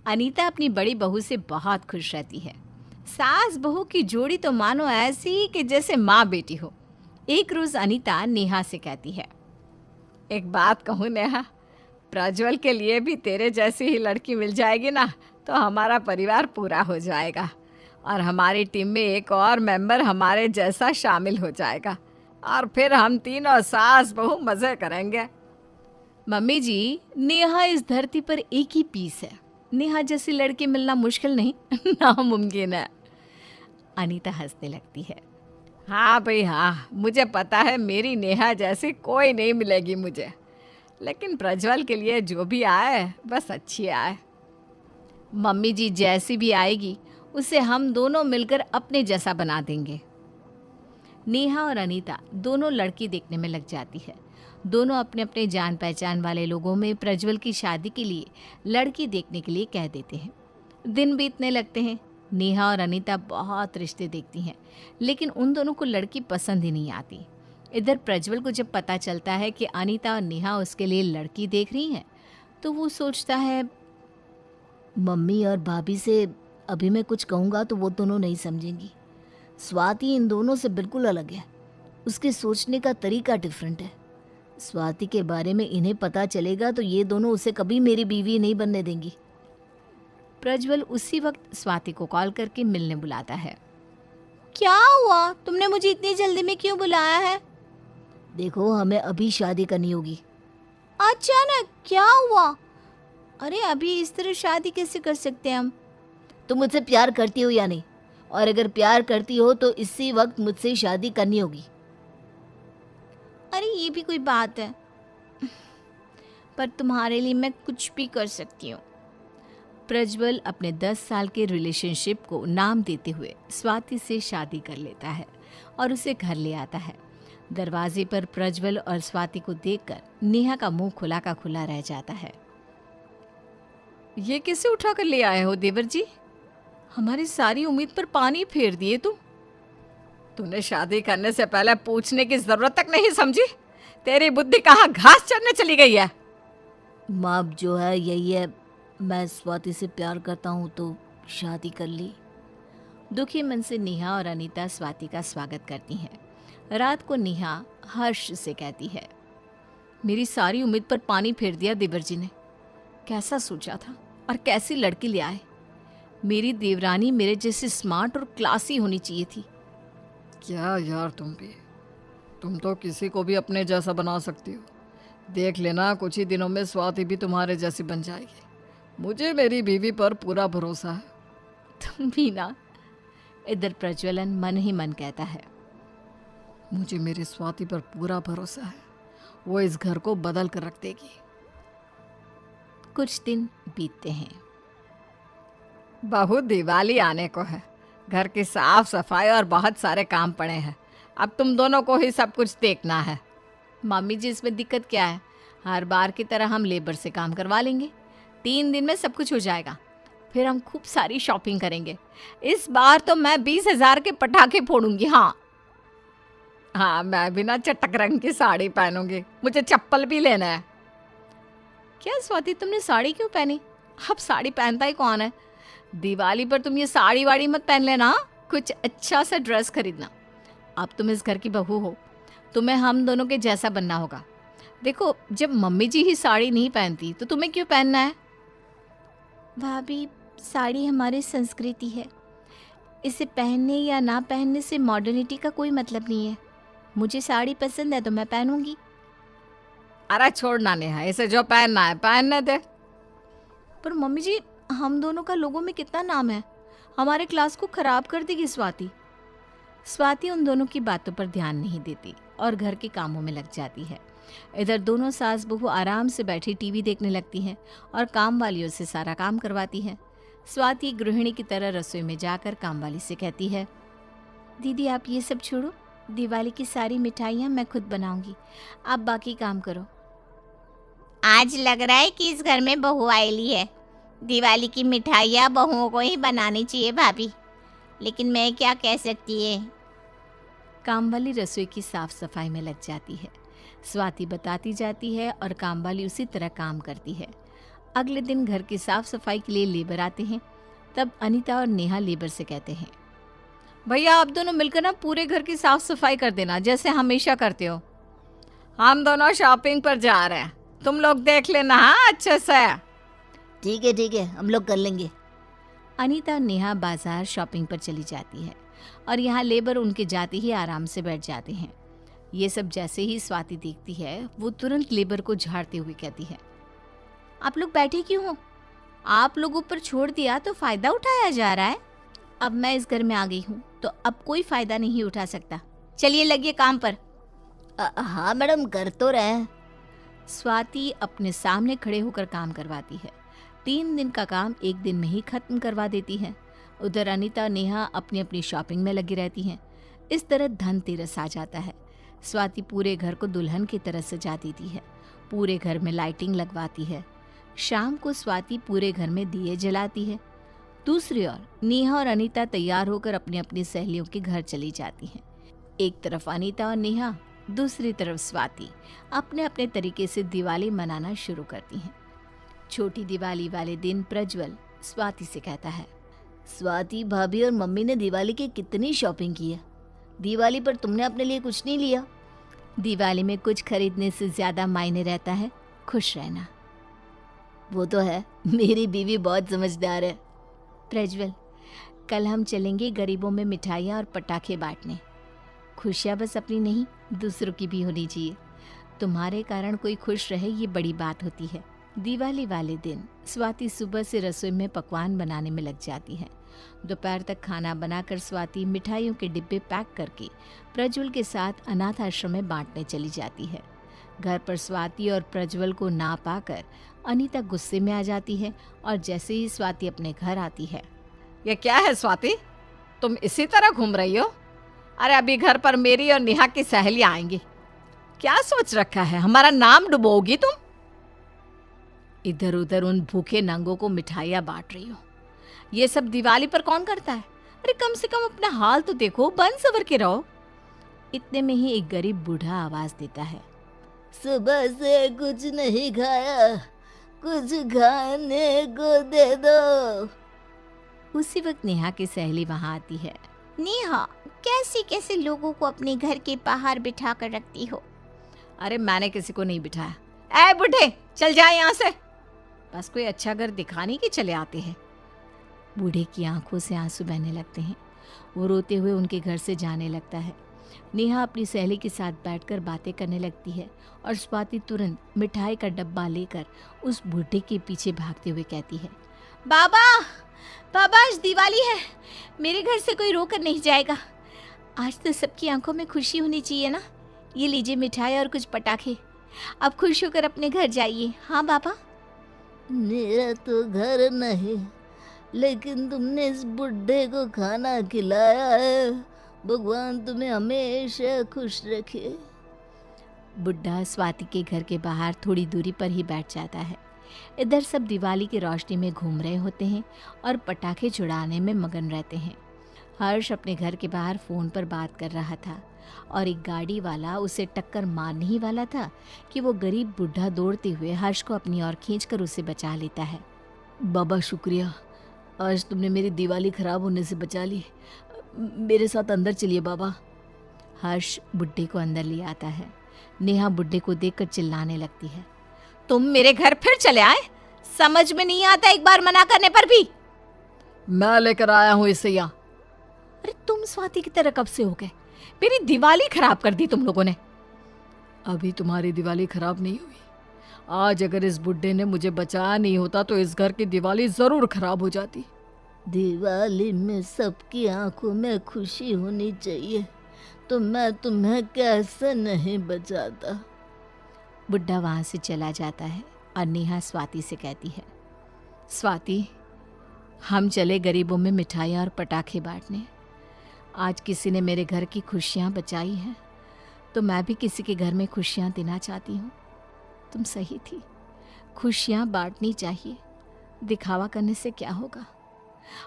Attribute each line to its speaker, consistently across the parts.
Speaker 1: अनीता अपनी बड़ी बहू से बहुत खुश रहती है। सास बहू की जोड़ी तो मानो ऐसी कि जैसे माँ बेटी हो। एक रोज अनीता नेहा से कहती है, एक बात कहूँ नेहा, प्रज्वल के लिए भी तेरे जैसी ही लड़की मिल जाएगी ना तो हमारा परिवार पूरा हो जाएगा और हमारी टीम में एक और मेंबर हमारे जैसा शामिल हो जाएगा और फिर हम तीनों सास बहू मजे करेंगे। मम्मी जी, नेहा इस धरती पर एक ही पीस है। नेहा जैसी लड़की मिलना मुश्किल नहीं नामुमकिन है। अनीता हंसने लगती है। हाँ भाई हाँ, मुझे पता है मेरी नेहा जैसी कोई नहीं मिलेगी मुझे, लेकिन प्रज्वल के लिए जो भी आए बस अच्छी आए। मम्मी जी, जैसी भी आएगी उसे हम दोनों मिलकर अपने जैसा बना देंगे। नेहा और अनीता दोनों लड़की देखने में लग जाती है। दोनों अपने अपने जान पहचान वाले लोगों में प्रज्वल की शादी के लिए लड़की देखने के लिए कह देते हैं। दिन बीतने लगते हैं। नेहा और अनीता बहुत रिश्ते देखती हैं, लेकिन उन दोनों को लड़की पसंद ही नहीं आती। इधर प्रज्वल को जब पता चलता है कि अनीता और नेहा उसके लिए लड़की देख रही हैं, तो वो सोचता है,
Speaker 2: मम्मी और भाभी से अभी मैं कुछ कहूँगा तो वो दोनों नहीं समझेंगी। स्वाति इन दोनों से बिल्कुल अलग है, उसके सोचने का तरीका डिफरेंट है। स्वाति के बारे में इन्हें पता चलेगा तो ये दोनों उसे कभी मेरी बीवी नहीं बनने देंगी।
Speaker 1: प्रज्वल उसी वक्त स्वाति को कॉल करके मिलने बुलाता है। क्या हुआ, तुमने मुझे इतनी जल्दी में क्यों बुलाया है?
Speaker 2: देखो, हमें अभी शादी करनी होगी।
Speaker 1: अचानक क्या हुआ? अरे अभी इस तरह शादी कैसे कर सकते हैं हम?
Speaker 2: तुम मुझसे प्यार करती हो या नहीं? और अगर प्यार करती हो तो इसी वक्त मुझसे शादी करनी होगी।
Speaker 1: अरे ये भी कोई बात है? पर तुम्हारे लिए मैं कुछ भी कर सकती हूँ। प्रज्वल अपने 10 साल के रिलेशनशिप को नाम देते हुए स्वाति से शादी कर लेता है और उसे घर ले आता है। दरवाजे पर प्रज्वल और स्वाति को देखकर नेहा का मुंह खुला का खुला रह जाता है। ये किसे उठा कर ले आए हो देवर जी? हमारी सारी उम्मीद पर पानी फेर दिए तुम। तूने शादी करने से पहले पूछने की जरूरत तक नहीं समझी? तेरी बुद्धि कहाँ घास चरने चली गई है?
Speaker 2: माँ, जो है यही है, मैं स्वाति से प्यार करता हूँ तो शादी कर ली।
Speaker 1: दुखी मन से नेहा और अनीता स्वाति का स्वागत करती हैं। रात को नेहा हर्ष से कहती है, मेरी सारी उम्मीद पर पानी फेर दिया देवर जी ने। कैसा सोचा था और कैसी लड़की ले आए। मेरी देवरानी मेरे जैसे स्मार्ट और क्लासी होनी चाहिए थी।
Speaker 3: क्या यार, तुम तो किसी को भी अपने जैसा बना सकती हो। देख लेना, कुछ ही दिनों में स्वाति भी तुम्हारे जैसी बन जाएगी। मुझे मेरी बीवी पर पूरा भरोसा है।
Speaker 1: तुम भी ना। इधर प्रज्वलन मन ही मन कहता है,
Speaker 3: मुझे मेरी स्वाति पर पूरा भरोसा है, वो इस घर को बदल कर रख देगी।
Speaker 1: कुछ दिन बीतते हैं।
Speaker 3: बहुत दिवाली आने को है, घर की साफ सफाई और बहुत सारे काम पड़े हैं। अब तुम दोनों को ही सब कुछ देखना है।
Speaker 1: मम्मी जी, इसमें दिक्कत क्या है? हर बार की तरह हम लेबर से काम करवा लेंगे। 3 दिन में सब कुछ हो जाएगा। फिर हम खूब सारी शॉपिंग करेंगे। इस बार तो मैं 20,000 के पटाखे फोड़ूंगी। हाँ,
Speaker 3: मैं भी ना चटक रंग की साड़ी पहनूंगी। मुझे चप्पल भी लेना है।
Speaker 1: क्या स्वाति, तुमने साड़ी क्यों पहनी? अब साड़ी पहनता ही कौन है? दिवाली पर तुम ये साड़ी वाड़ी मत पहन लेना। कुछ अच्छा सा ड्रेस खरीदना। अब तुम इस घर की बहू हो, तुम्हें हम दोनों के जैसा बनना होगा। देखो, जब मम्मी जी ही साड़ी नहीं पहनती तो तुम्हें क्यों पहनना है? भाभी, साड़ी हमारी संस्कृति है। इसे पहनने या ना पहनने से मॉडर्निटी का कोई मतलब नहीं है। मुझे साड़ी पसंद है तो मैं पहनूंगी।
Speaker 3: अरे छोड़ना नेहा, इसे जो पहनना है पहनने दे।
Speaker 1: पर मम्मी जी, हम दोनों का लोगों में कितना नाम है। हमारे क्लास को खराब कर देगी स्वाति। स्वाति उन दोनों की बातों पर ध्यान नहीं देती और घर के कामों में लग जाती है। इधर दोनों सास बहू आराम से बैठी टीवी देखने लगती हैं और काम वालियों से सारा काम करवाती हैं। स्वाति गृहिणी की तरह रसोई में जाकर काम वाली से कहती है, दीदी आप ये सब छोड़ो, दिवाली की सारी मिठाइयाँ मैं खुद बनाऊंगी, आप बाकी काम करो।
Speaker 4: आज लग रहा है कि इस घर में बहू आएली है। दिवाली की मिठाइयाँ बहुओं को ही बनानी चाहिए भाभी, लेकिन मैं क्या कह सकती है।
Speaker 1: कामवाली रसोई की साफ सफाई में लग जाती है। स्वाति बताती जाती है और कामवाली उसी तरह काम करती है। अगले दिन घर की साफ सफाई के लिए लेबर आते हैं। तब अनीता और नेहा लेबर से कहते हैं, भैया आप दोनों मिलकर ना पूरे घर की साफ सफाई कर देना जैसे हमेशा करते हो। हम दोनों शॉपिंग पर जा रहे हैं, तुम लोग देख लेना हाँ अच्छे से।
Speaker 2: ठीक है, हम लोग कर लेंगे।
Speaker 1: अनीता और नेहा बाजार शॉपिंग पर चली जाती है और यहाँ लेबर उनके जाते ही आराम से बैठ जाते हैं। ये सब जैसे ही स्वाति देखती है वो तुरंत लेबर को झाड़ते हुए कहती है, आप लोग बैठे क्यों हो? आप लोगों पर छोड़ दिया तो फायदा उठाया जा रहा है। अब मैं इस घर में आ गई हूँ तो अब कोई फायदा नहीं उठा सकता। चलिए लगिए काम पर।
Speaker 2: हाँ मैडम, कर तो रहे हैं।
Speaker 1: स्वाति अपने सामने खड़े होकर काम करवाती है। 3 दिन का काम 1 दिन में ही खत्म करवा देती है। उधर अनीता और नेहा अपनी अपनी शॉपिंग में लगी रहती हैं। इस तरह धनतेरस आ जाता है। स्वाति पूरे घर को दुल्हन की तरह सजा देती है, पूरे घर में लाइटिंग लगवाती है। शाम को स्वाति पूरे घर में दिए जलाती है। दूसरी ओर नेहा और अनीता तैयार होकर अपनी अपनी सहेलियों के घर चली जाती हैं। एक तरफ अनीता और नेहा, दूसरी तरफ स्वाति अपने अपने तरीके से दिवाली मनाना शुरू करती हैं। छोटी दिवाली वाले दिन प्रज्वल स्वाति से कहता है,
Speaker 2: स्वाति भाभी और मम्मी ने दिवाली की कितनी शॉपिंग की है। दिवाली पर तुमने अपने लिए कुछ नहीं लिया।
Speaker 1: दिवाली में कुछ खरीदने से ज्यादा मायने रहता है खुश रहना।
Speaker 2: वो तो है, मेरी बीवी बहुत समझदार है।
Speaker 1: प्रज्वल, कल हम चलेंगे गरीबों में मिठाइयाँ और पटाखे बांटने। खुशियाँ बस अपनी नहीं दूसरों की भी होनी चाहिए। तुम्हारे कारण कोई खुश रहे ये बड़ी बात होती है। दिवाली वाले दिन स्वाति सुबह से रसोई में पकवान बनाने में लग जाती है। दोपहर तक खाना बनाकर स्वाति मिठाइयों के डिब्बे पैक करके प्रज्वल के साथ अनाथ आश्रम में बांटने चली जाती है। घर पर स्वाति और प्रज्वल को ना पाकर अनीता गुस्से में आ जाती है और जैसे ही स्वाति अपने घर आती है,
Speaker 3: ये क्या है स्वाति, तुम इसी तरह घूम रही हो? अरे अभी घर पर मेरी और नेहा की सहेलियां आएंगी। क्या सोच रखा है, हमारा नाम डुबोगी तुम?
Speaker 1: इधर उधर उन भूखे नंगों को मिठाइयाँ बांट रही हो। ये सब दिवाली पर कौन करता है? अरे कम से कम अपना हाल तो देखो, बन सवर के रहो। इतने में ही एक गरीब बूढ़ा आवाज देता है,
Speaker 2: सुबह से कुछ नहीं खाया, कुछ खाने को दे दो।
Speaker 1: उसी वक्त नेहा की सहेली वहां आती है।
Speaker 4: नेहा, कैसे कैसे लोगों को अपने घर के बाहर बिठा कर रखती हो?
Speaker 3: अरे मैंने किसी को नहीं बिठाया। ए बूढ़े, चल जाए यहाँ से। बस कोई अच्छा घर दिखाने के चले आते हैं।
Speaker 1: बूढ़े की आंखों से आंसू बहने लगते हैं। वो रोते हुए उनके घर से जाने लगता है। नेहा अपनी सहेली के साथ बैठकर बातें करने लगती है और स्वाति तुरंत मिठाई का डब्बा लेकर उस बूढ़े के पीछे भागते हुए कहती है,
Speaker 4: बाबा, बाबा आज दिवाली है, मेरे घर से कोई रोकर नहीं जाएगा। आज तो सबकी आंखों में खुशी होनी चाहिए ना। ये लीजिए मिठाई और कुछ पटाखे। अब खुश होकर अपने घर जाइए। हाँ बाबा।
Speaker 2: मेरा तो घर नहीं, लेकिन तुमने इस बुढ़े को खाना खिलाया है। भगवान तुम्हें हमेशा खुश रखे।
Speaker 1: बुढ़ा स्वाति के घर के बाहर थोड़ी दूरी पर ही बैठ जाता है। इधर सब दिवाली की रोशनी में घूम रहे होते हैं और पटाखे छुड़ाने में मगन रहते हैं। हर्ष अपने घर के बाहर फ़ोन पर बात कर रहा था और एक गाड़ी वाला उसे टक्कर मारने ही वाला था कि वो गरीब बुढ़ा दौड़ते हुए हर्ष को अपनी ओर खींचकर उसे बचा लेता है।
Speaker 2: बाबा शुक्रिया, आज तुमने मेरी दिवाली खराब होने से बचा ली। मेरे साथ अंदर चलिए बाबा।
Speaker 1: हर्ष बुढ़े को अंदर ले आता है। नेहा बुढ़े को देखकर चिल्लाने लगती है,
Speaker 4: तुम मेरे घर फिर चले आए? समझ में नहीं आता एक बार मना करने पर भी।
Speaker 3: मैं लेकर आया हूँ इसे यहाँ।
Speaker 1: अरे तुम स्वाति की तरह कब से हो गए? मेरी दिवाली खराब कर दी तुम लोगों ने।
Speaker 3: अभी तुम्हारी दिवाली खराब नहीं हुई। आज अगर इस बुड्ढे ने मुझे बचाया नहीं होता तो इस घर की दिवाली जरूर खराब हो जाती।
Speaker 2: दिवाली में सबकी आंखों में खुशी होनी चाहिए, तो मैं तुम्हें कैसे नहीं बचाता।
Speaker 1: बुढ़ा वहां से चला जाता है और नेहा स्वाति से कहती है, स्वाति, हम चले गरीबों में मिठाइयाँ और पटाखे बांटने। आज किसी ने मेरे घर की खुशियाँ बचाई हैं, तो मैं भी किसी के घर में खुशियाँ देना चाहती हूँ। तुम सही थी, खुशियाँ बांटनी चाहिए, दिखावा करने से क्या होगा।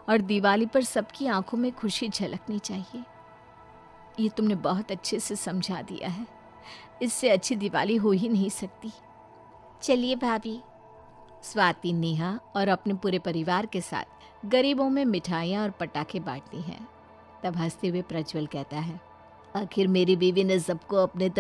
Speaker 1: और दिवाली पर सबकी आंखों में खुशी झलकनी चाहिए। ये तुमने बहुत अच्छे से समझा दिया है। इससे अच्छी दिवाली हो ही नहीं सकती।
Speaker 4: चलिए भाभी,
Speaker 1: स्वाति, नेहा और अपने पूरे परिवार के साथ गरीबों में मिठाइयाँ और पटाखे बांटती हैं। तब हंसते हुए प्रज्वल कहता है,
Speaker 2: आखिर मेरी बीवी ने सबको अपने